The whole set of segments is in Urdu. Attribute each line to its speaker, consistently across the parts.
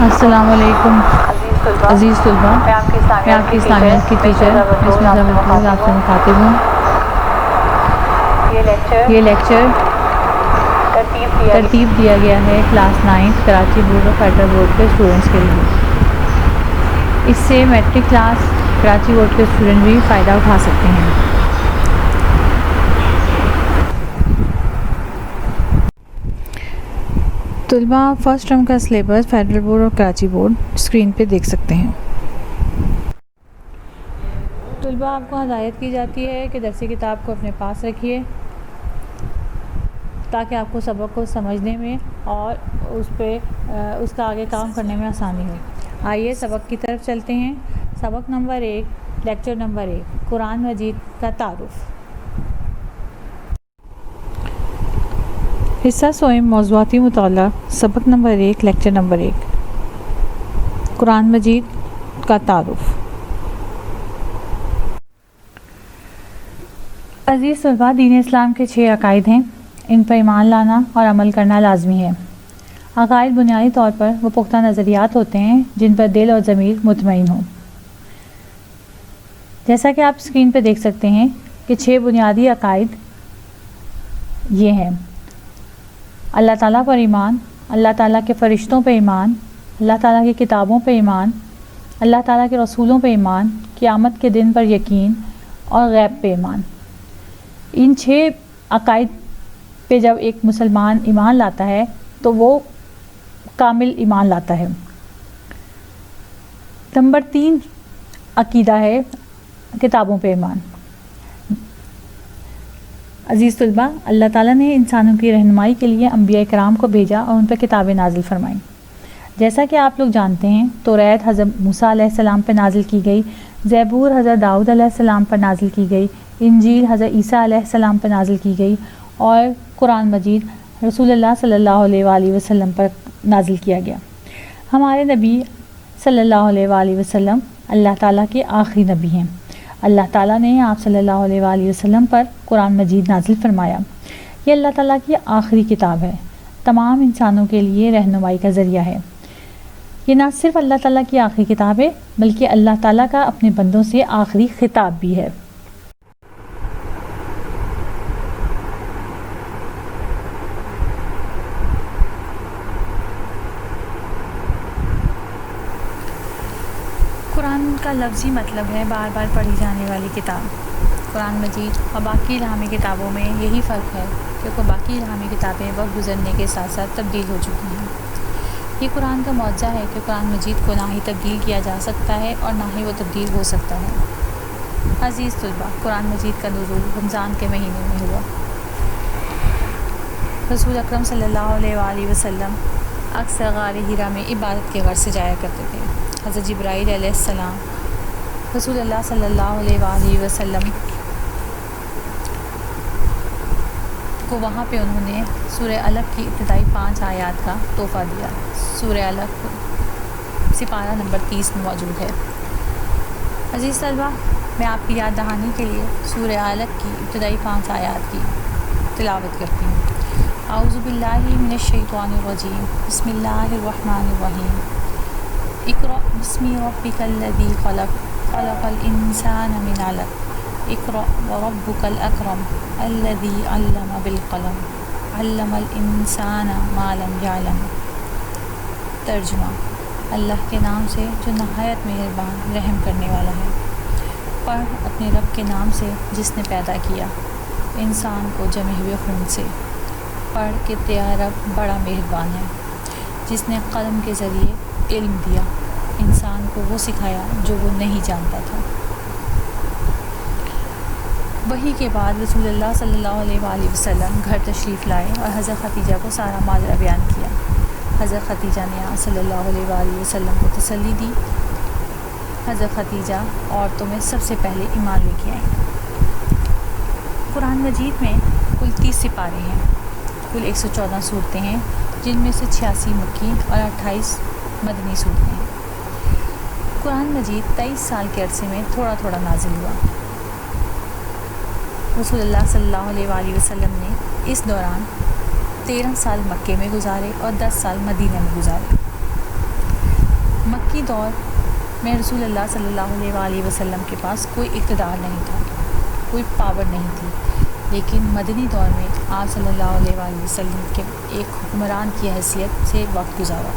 Speaker 1: السلام علیکم عزیز طلباء، میں آپ کی اسلامیات کی ٹیچر اسمہ زمین آپ سے مخاطب ہوں۔ یہ لیکچر ترتیب دیا گیا ہے class 9 Karachi board of federal board کے اسٹوڈنٹس کے لیے۔ اس سے میٹرک کلاس کراچی بورڈ کے اسٹوڈنٹ بھی فائدہ اٹھا سکتے ہیں۔ طلباء فرسٹ ٹرم کا سلیبس فیڈرل بورڈ اور کراچی بورڈ اسکرین پہ دیکھ سکتے ہیں۔ طلباء آپ کو ہدایت کی جاتی ہے کہ درسی کتاب کو اپنے پاس رکھیے تاکہ آپ کو سبق کو سمجھنے میں اور اس کا آگے کام کرنے میں آسانی ہو۔ آئیے سبق کی طرف چلتے ہیں۔ سبق نمبر 1، لیکچر نمبر 1، قرآن مجید کا تعارف۔ حصہ سوئم موضوعاتی مطالعہ، سبق نمبر 1، لیکچر نمبر 1، قرآن مجید کا تعارف۔ عزیز طلباء، دین اسلام کے 6 عقائد ہیں۔ ان پر ایمان لانا اور عمل کرنا لازمی ہے۔ عقائد بنیادی طور پر وہ پختہ نظریات ہوتے ہیں جن پر دل اور ضمیر مطمئن ہوں۔ جیسا کہ آپ اسکرین پہ دیکھ سکتے ہیں کہ 6 بنیادی عقائد یہ ہیں: اللہ تعالیٰ پر ایمان، اللہ تعالیٰ کے فرشتوں پہ ایمان، اللہ تعالیٰ کی کتابوں پہ ایمان، اللہ تعالیٰ کے رسولوں پہ ایمان، قیامت کے دن پر یقین اور غیب پہ ایمان۔ ان 6 عقائد پہ جب ایک مسلمان ایمان لاتا ہے تو وہ کامل ایمان لاتا ہے۔ نمبر 3 عقیدہ ہے کتابوں پہ ایمان۔ عزیز طلباء، اللہ تعالیٰ نے انسانوں کی رہنمائی کے لیے انبیاء کرام کو بھیجا اور ان پہ کتابیں نازل فرمائیں۔ جیسا کہ آپ لوگ جانتے ہیں، توریت حضرت موسیٰ علیہ السلام پہ نازل کی گئی، زبور حضرت داؤد علیہ السلام پر نازل کی گئی، انجیل حضرت عیسیٰ علیہ السلام پر نازل کی گئی، اور قرآن مجید رسول اللہ صلی اللہ علیہ وآلہ وسلم پر نازل کیا گیا۔ ہمارے نبی صلی اللہ علیہ وآلہ وسلم اللہ تعالیٰ کے آخری نبی ہیں۔ اللہ تعالیٰ نے آپ صلی اللہ علیہ وآلہ وسلم پر قرآن مجید نازل فرمایا۔ یہ اللہ تعالیٰ کی آخری کتاب ہے، تمام انسانوں کے لیے رہنمائی کا ذریعہ ہے۔ یہ نہ صرف اللہ تعالیٰ کی آخری کتاب ہے بلکہ اللہ تعالیٰ کا اپنے بندوں سے آخری خطاب بھی ہے۔ قرآن کا لفظی مطلب ہے بار بار پڑھی جانے والی کتاب۔ قرآن مجید اور باقی الہامی کتابوں میں یہی فرق ہے کہ باقی الہامی کتابیں وقت گزرنے کے ساتھ ساتھ تبدیل ہو چکی ہیں۔ یہ قرآن کا معجزہ ہے کہ قرآن مجید کو نہ ہی تبدیل کیا جا سکتا ہے اور نہ ہی وہ تبدیل ہو سکتا ہے۔ عزیز طلباء، قرآن مجید کا نزول رمضان کے مہینے میں ہوا۔ رسول اکرم صلی اللہ علیہ وآلہ وسلم اکثر غار حرا میں عبادت کے غرض سے جایا کرتے تھے۔ حضرت جبرائیل علیہ السلام رسول اللہ صلی اللہ علیہ وآلہ وسلم کو وہاں پہ انہوں نے سورہ علق کی ابتدائی 5 آیات کا تحفہ دیا۔ سورہ علق سپارہ نمبر 30 میں موجود ہے۔ عزیز طلباء، میں آپ کی یاد دہانی کے لیے سورہ علق کی ابتدائی 5 آیات کی تلاوت کرتی ہوں۔ اعوذ باللہ من الشیطان الرجیم، بسم اللہ الرحمن الرحیم۔ اقرأ بسم ربک الذی خلق، خلق الانسان من علق، اقرأ وربک الاکرم، الذی علم بالقلم، علم الانسان ما لم یعلم۔ ترجمہ: اللہ کے نام سے جو نہایت مہربان رحم کرنے والا ہے۔ پڑھ اپنے رب کے نام سے جس نے پیدا کیا انسان کو جمے ہوئے خون سے۔ پڑھ کہ تیرا رب بڑا مہربان ہے، جس نے قلم کے ذریعے علم دیا، انسان کو وہ سکھایا جو وہ نہیں جانتا تھا۔ وحی کے بعد رسول اللہ صلی اللہ علیہ وآلہ وسلم گھر تشریف لائے اور حضرت خدیجہ کو سارا ماجرا بیان کیا۔ حضرت خدیجہ نے آپ صلی اللہ علیہ وآلہ وسلم کو تسلی دی۔ حضرت خدیجہ عورتوں میں سب سے پہلے ایمان لے کے آئیں۔ قرآن مجید میں کل 30 سپارے ہیں، کل 114 صورتیں ہیں، جن میں سے 86 مکی اور 28 مدنی صورتیں ہیں۔ قرآن مجید 23 سال کے عرصے میں تھوڑا تھوڑا نازل ہوا۔ رسول اللہ صلی اللہ علیہ وآلہ وسلم نے اس دوران 13 سال مکے میں گزارے اور 10 سال مدینہ میں گزارے۔ مکی دور میں رسول اللہ صلی اللہ علیہ وآلہ وسلم کے پاس کوئی اقتدار نہیں تھا، کوئی پاور نہیں تھی، لیکن مدنی دور میں آپ صلی اللہ علیہ وآلہ وسلم کے ایک حکمران کی حیثیت سے وقت گزارا،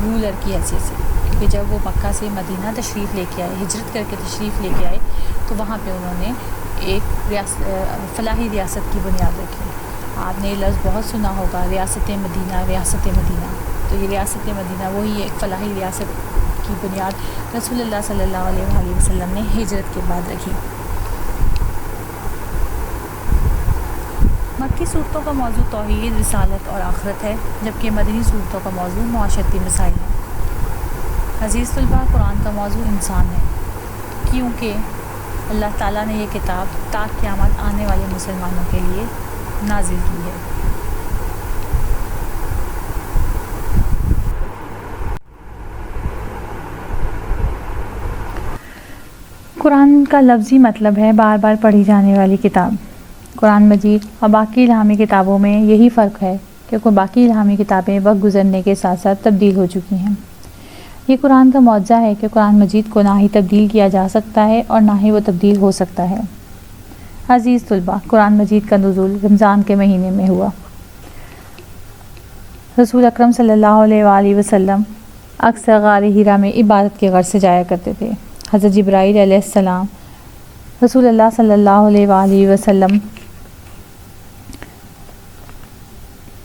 Speaker 1: رولر کی حیثیت سے، کیونکہ جب وہ مکہ سے مدینہ تشریف لے کے آئے، ہجرت کر کے تشریف لے کے آئے، تو وہاں پہ انہوں نے ایک فلاحی ریاست کی بنیاد رکھی۔ آپ نے یہ لفظ بہت سنا ہوگا، ریاست مدینہ، ریاست مدینہ۔ تو یہ ریاست مدینہ وہی ایک فلاحی ریاست کی بنیاد رسول اللہ صلی اللہ علیہ وآلہ وسلم نے ہجرت کے بعد رکھی۔ مکی صورتوں کا موضوع توحید، رسالت اور آخرت ہے، جبکہ مدنی صورتوں کا موضوع معاشرتی مسائل ہے۔ عزیز طلباء، قرآن کا موضوع انسان ہے، کیونکہ اللہ تعالیٰ نے یہ کتاب تا قیامت آنے والے مسلمانوں کے لیے نازل کی ہے۔ قرآن کا لفظی مطلب ہے بار بار پڑھی جانے والی کتاب۔ قرآن مجید اور باقی الہامی کتابوں میں یہی فرق ہے کہ باقی الہامی کتابیں وقت گزرنے کے ساتھ ساتھ تبدیل ہو چکی ہیں۔ یہ قرآن کا معجزہ ہے کہ قرآن مجید کو نہ ہی تبدیل کیا جا سکتا ہے اور نہ ہی وہ تبدیل ہو سکتا ہے۔ عزیز طلباء، قرآن مجید کا نزول رمضان کے مہینے میں ہوا۔ رسول اکرم صلی اللہ علیہ وآلہ وسلم اکثر غار ہیرا میں عبادت کے غرض سے جایا کرتے تھے۔ حضرت جبرائیل علیہ السلام رسول اللہ صلی اللہ علیہ وآلہ وسلم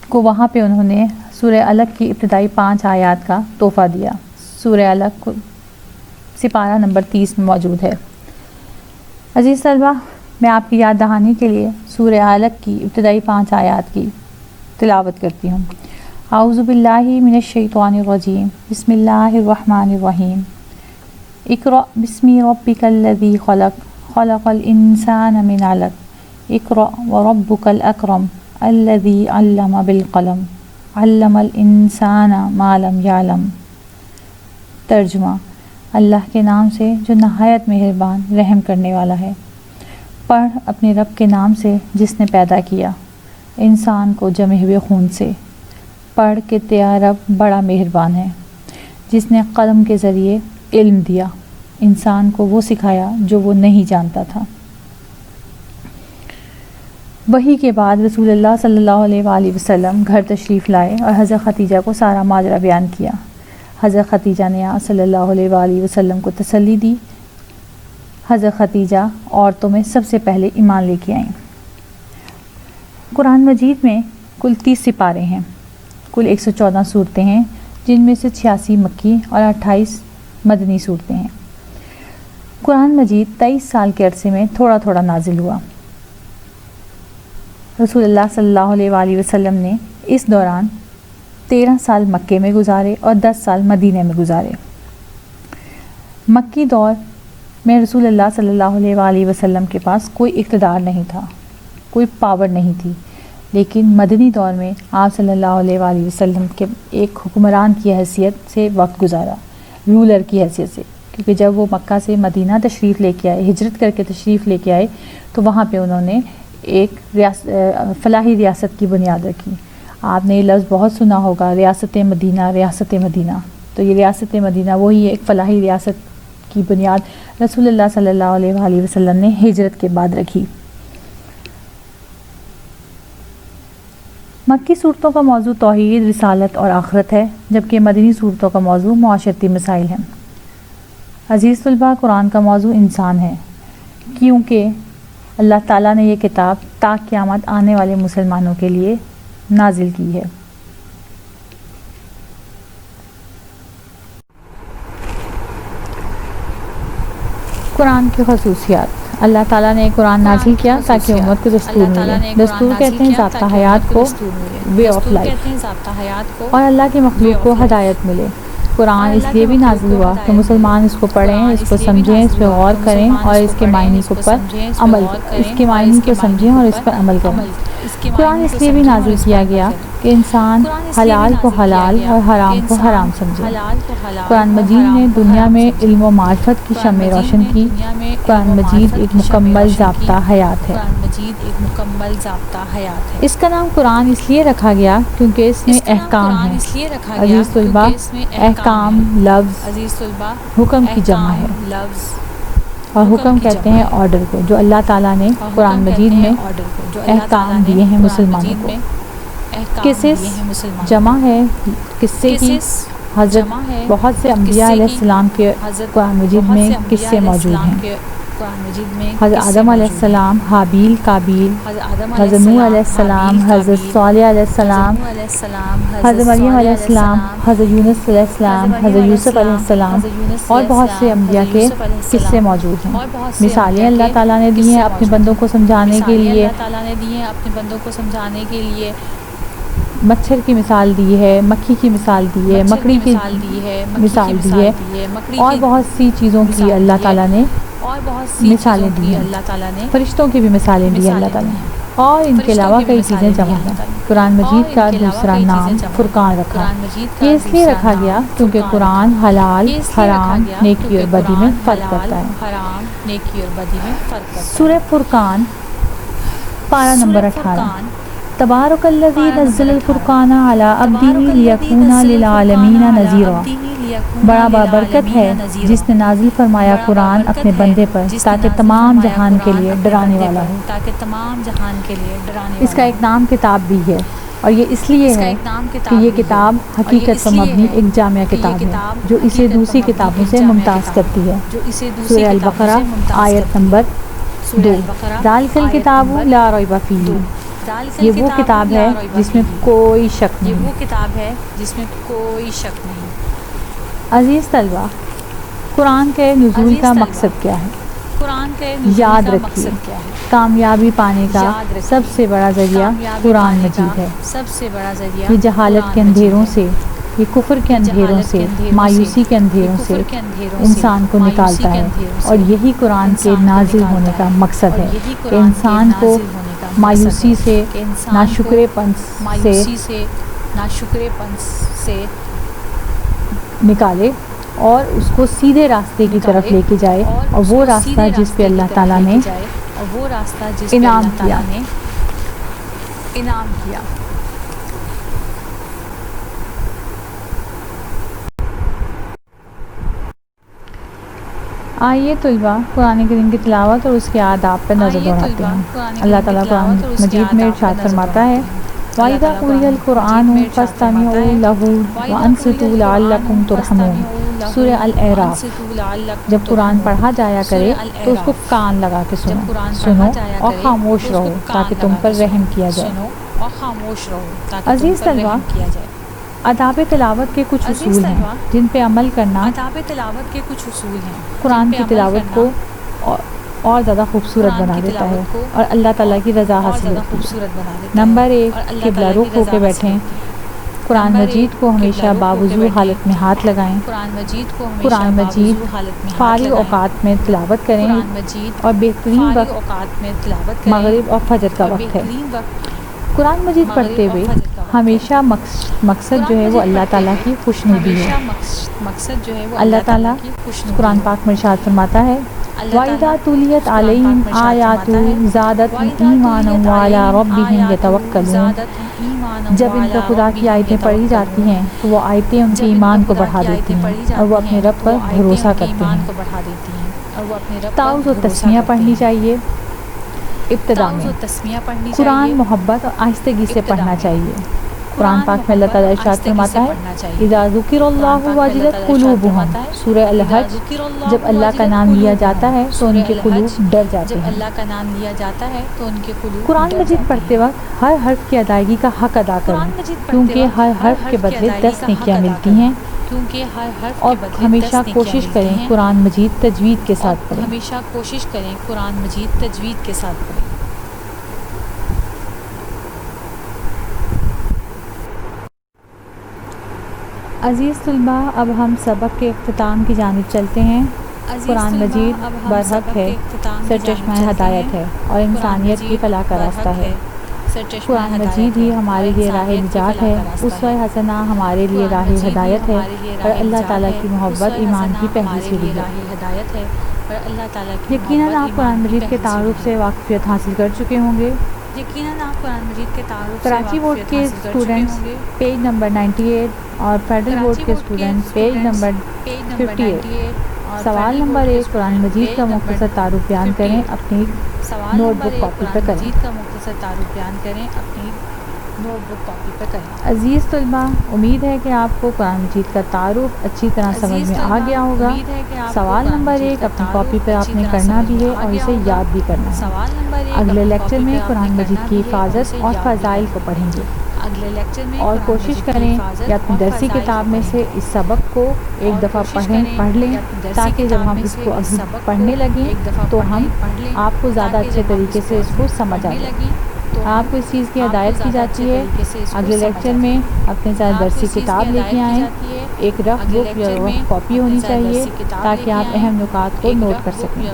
Speaker 1: کو وہاں پہ انہوں نے سورہ علق کی ابتدائی 5 آیات کا تحفہ دیا۔ سورہ علق سپارہ نمبر 30 میں موجود ہے۔ عزیز طلبہ، میں آپ کی یاد دہانی کے لیے سورہ علق کی ابتدائی 5 آیات کی تلاوت کرتی ہوں۔ اعوذ باللہ من الشیطان الرجیم، بسم اللہ الرحمن الرحیم۔ اقرأ بسم ربک الذی خلق، خلق الانسان من علق، اقرأ وربک الاکرم الذی علم بالقلم، علم الانسان ما لم یعلم۔ ترجمہ: اللہ کے نام سے جو نہایت مہربان رحم کرنے والا ہے۔ پڑھ اپنے رب کے نام سے جس نے پیدا کیا انسان کو جمے ہوئے خون سے۔ پڑھ کہ تیرا رب بڑا مہربان ہے، جس نے قلم کے ذریعے علم دیا، انسان کو وہ سکھایا جو وہ نہیں جانتا تھا۔ وحی کے بعد رسول اللہ صلی اللہ علیہ وآلہ وسلم گھر تشریف لائے اور حضرت خدیجہ کو سارا ماجرا بیان کیا۔ حضرت خدیجہ نے آپ صلی اللہ علیہ وآلہ وسلم کو تسلی دی۔ حضرت خدیجہ عورتوں میں سب سے پہلے ایمان لے کے آئیں۔ قرآن مجید میں کل 30 سپارے ہیں، کل 114 صورتیں ہیں، جن میں سے 86 مکی اور 28 مدنی صورتیں ہیں۔ قرآن مجید 23 سال کے عرصے میں تھوڑا تھوڑا نازل ہوا۔ رسول اللہ صلی اللہ علیہ وآلہ وسلم نے اس دوران 13 سال مکے میں گزارے اور 10 سال مدینے میں گزارے۔ مکی دور میں رسول اللہ صلی اللہ علیہ وآلہ وسلم کے پاس کوئی اقتدار نہیں تھا، کوئی پاور نہیں تھی، لیکن مدنی دور میں آپ صلی اللہ علیہ وآلہ وسلم کے ایک حکمران کی حیثیت سے وقت گزارا، رولر کی حیثیت سے، کیونکہ جب وہ مکہ سے مدینہ تشریف لے کے آئے، ہجرت کر کے تشریف لے کے آئے، تو وہاں پہ انہوں نے ایک فلاحی ریاست کی بنیاد رکھی۔ آپ نے یہ لفظ بہت سنا ہوگا، ریاست مدینہ، ریاست مدینہ۔ تو یہ ریاست مدینہ وہی ایک فلاحی ریاست کی بنیاد رسول اللہ صلی اللہ علیہ وآلہ وسلم نے ہجرت کے بعد رکھی۔ مکی صورتوں کا موضوع توحید، رسالت اور آخرت ہے، جبکہ مدنی صورتوں کا موضوع معاشرتی مسائل ہیں۔ عزیز طلباء، قرآن کا موضوع انسان ہے، کیونکہ اللہ تعالیٰ نے یہ کتاب تا قیامت آنے والے مسلمانوں کے لیے نازل کی ہے۔ قرآن کی خصوصیات: اللہ تعالیٰ نے قرآن نازل کیا تاکہ امت کو دستور ملے۔ دستور کہتے ہیں ضابطہ حیات کو، وے آف لائف، اور اللہ کی مخلوق کو ہدایت ملے۔ قرآن اس لیے بھی نازل ہوا کہ مسلمان اس کو پڑھیں، اس کو سمجھیں، اس پہ غور کریں اور اس کے معنی کو سمجھیں اور اس پر عمل کریں۔
Speaker 2: قرآن اس لیے بھی نازل کیا گیا کہ انسان حلال کو حلال اور حرام کو حرام سمجھے۔ قرآن مجید نے دنیا میں علم و معرفت کی شمع روشن کی۔ قرآن مجید ایک مکمل ضابطہ حیات ہے۔ اس کا نام قرآن اس لیے رکھا گیا کیونکہ اس میں احکام ہیں۔ عزیز طلباء، احکام لفظ حکم کی جمع ہے، اور حکم کہتے ہیں آرڈر کو، جو اللہ تعالیٰ نے قرآن مجید میں احکام دیے ہیں مسلمانوں کو۔ قصص جمع ہے قصے کی۔ حضرت بہت سے انبیاء علیہ السلام کے قرآن مجید میں قصے موجود ہیں۔ حضرت آدم علیہ السلام، حابیل قابیل، حضرت نوح علیہ السلام، حضرت صالح علیہ السلام، حضرت مریم علیہ السلام، حضرت یونس علیہ السلام، حضرت یوسف علیہ السلام، اور بہت سے انبیاء کے قصے موجود ہیں۔ مثالیں اللہ تعالیٰ نے دی ہیں اپنے بندوں کو سمجھانے کے لیے۔ مچھر کی مثال دی ہے، مکھی کی مثال دی ہے، مکڑی کی مثال دی ہے، اور بہت سی چیزوں کی اللہ تعالیٰ نے مثالیں دی ہیں۔ فرشتوں کی بھی مثالیں دی ہیں اللہ تعالیٰ نے، اور ان کے علاوہ کئی چیزیں جمع ہیں۔ قرآن مجید کا دوسرا نام فرقان رکھا۔ یہ اس لیے رکھا گیا کیونکہ قرآن حلال، حرام، نیکی اور بدی میں فرق کرتا ہے۔ سورہ فرقان پارہ نمبر 18۔ تبارک الذی نزل الفرقان علی عبدہ لیکون للعالمین نذیرا۔ بڑا بابرکت ہے جس نے نازل فرمایا قرآن اپنے بندے پر تاکہ تمام جہان کے لیے ڈرانے والا ہو۔ اس کا ایک نام کتاب بھی ہے، اور یہ اس لیے ہے کہ یہ کتاب حقیقت پر مبنی ایک جامع کتاب ہے جو اسے دوسری کتابوں سے ممتاز کرتی ہے۔ سورہ البقرہ آیت نمبر 2۔ ذالک الکتاب لا ریب فیہ۔ یہ وہ کتاب ہے جس میں کوئی شک نہیں۔ عزیز طلبہ، قرآن کے نزول کا مقصد کیا ہے؟ یاد رکھیے، کامیابی پانے کا سب سے بڑا ذریعہ قرآن مجید ہے۔ یہ جہالت کے اندھیروں سے، یہ کفر کے اندھیروں سے، مایوسی کے اندھیروں سے انسان کو نکالتا ہے، اور یہی قرآن کے نازل ہونے کا مقصد ہے کہ انسان کو مایوسی سے، ناشکرے پن سے نکالے اور اس کو سیدھے راستے کی طرف لے کے جائے، اور وہ راستہ جس پہ اللہ تعالیٰ نے انعام کیا۔ آئیے طلباء قرآن کریم کی تلاوت اور اس کے آداب پر نظر دوڑاتے ہیں۔ اللہ تعالیٰ قرآن مجید میں ارشاد فرماتا ہے وَإِذَا قُرِئَ الْقُرْآنُ فَاسْتَمِعُوا لَهُ وَأَنصِتُوا لَعَلَّكُمْ تُرْحَمُونَ۔ سورہ الاعراف۔ جب قرآن پڑھا جایا کرے تو اس کو کان لگا کے سنو اور خاموش رہو تاکہ تم پر رحم کیا جائے۔ عزیز طلباء، آداب تلاوت کے کچھ اصول ہیں جن پہ عمل کرنا قرآن کی تلاوت کو اور زیادہ خوبصورت بنا دیتا ہے اور اللہ تعالیٰ کی رضا حاصل ہوتی ہے۔ نمبر 1، قبلہ رخ ہو کے بیٹھیں۔ قرآن مجید کو ہمیشہ باوضو حالت میں ہاتھ لگائیں۔ قرآن مجید فارغ اوقات میں تلاوت کریں، اور بہترین وقت مغرب اور فجر کا وقت ہے۔ قرآن مجید پڑھتے ہوئے ہمیشہ مقصد جو ہے وہ اللہ تعالیٰ کی خوشنودی ہے۔ اللہ تعالیٰ قرآن پاک میں ارشاد فرماتا ہے وَإِذَا تُلِيَتْ عَلَيْهِمْ آيَاتُهُ زَادَتْهُمْ إِيمَانًا وَعَلَىٰ رَبِّهِمْ يَتَوَكَّلُونَ۔ جب ان پر خدا کی آیتیں پڑھی جاتی ہیں تو وہ آیتیں ان کے ایمان کو بڑھا دیتی ہیں اور وہ اپنے رب پر بھروسہ کرتے ہیں۔ تعوذ و تسمیہ پڑھنی چاہیے۔ ابتدا میں قرآن محبت اور آہستگی سے پڑھنا چاہیے۔ قرآن پاک میں اللہ تعالیٰ ارشاد فرماتا ہے اذا ذکر اللہ وجلت قلوبہم۔ سورہ الحج۔ جب اللہ کا نام لیا جاتا ہے تو ان کے قلوب ڈر جاتے ہیں۔ قرآن مجید پڑھتے وقت ہر حرف کی ادائیگی کا حق ادا کریں، کیونکہ ہر حرف کے بدلے 10 نیکیاں ملتی ہیں، اور ہمیشہ کوشش کریں قرآن مجید تجوید کے ساتھ پڑھیں۔ عزیز طلباء، اب ہم سبق کے اختتام کی جانب چلتے ہیں۔ قرآن مجید برحق ہے، سرچشمہ ہدایت ہے اور انسانیت کی فلاح کا راستہ ہے۔ قرآن مجید ہی ہمارے لیے راہ نجات ہے، اسوہ حسنہ ہمارے لیے راہ ہدایت ہے، اور اللہ تعالیٰ کی محبت ایمان کی پہلی سیڑھی ہے۔ یقیناً آپ قرآن مجید کے تعارف سے واقفیت حاصل کر چکے ہوں گے۔ کراچی بورڈ کے اسٹوڈنٹس پیج نمبر 98 اور فیڈرل بورڈ کے اسٹوڈنٹس پیج نمبر 58۔ سوال نمبر 1، قرآن مجید کا مختصر تعارف بیان کریں، اپنی نوٹ بک کاپی پر کریں۔ عزیز طلباء، امید ہے کہ آپ کو قرآن مجید کا تعارف اچھی طرح سمجھ میں آ گیا ہوگا۔ سوال نمبر 1 اپنی کاپی پر آپ نے کرنا بھی ہے اور اسے یاد بھی کرنا ہے۔ اگلے لیکچر میں قرآن مجید کی حفاظت اور فضائل کو پڑھیں گے، اور کوشش کریں کہ اپنی درسی کتاب میں سے اس سبق کو ایک دفعہ پڑھ لیں، تاکہ جب ہم اس کو پڑھنے لگیں تو آپ کو زیادہ اچھے طریقے سے اس کو سمجھ آ جائے۔ آپ کو اس چیز کی ہدایت کی جاتی ہے اگلے لیکچر میں اپنے ساتھ درسی کتاب لے کے آئیں، ایک رف بک یا رف کاپی ہونی چاہیے تاکہ آپ اہم نکات کو نوٹ کر سکیں۔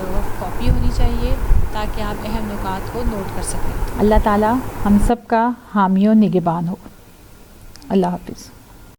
Speaker 2: اللہ تعالیٰ ہم سب کا حامی و نگہبان ہو۔ اللہ حافظ۔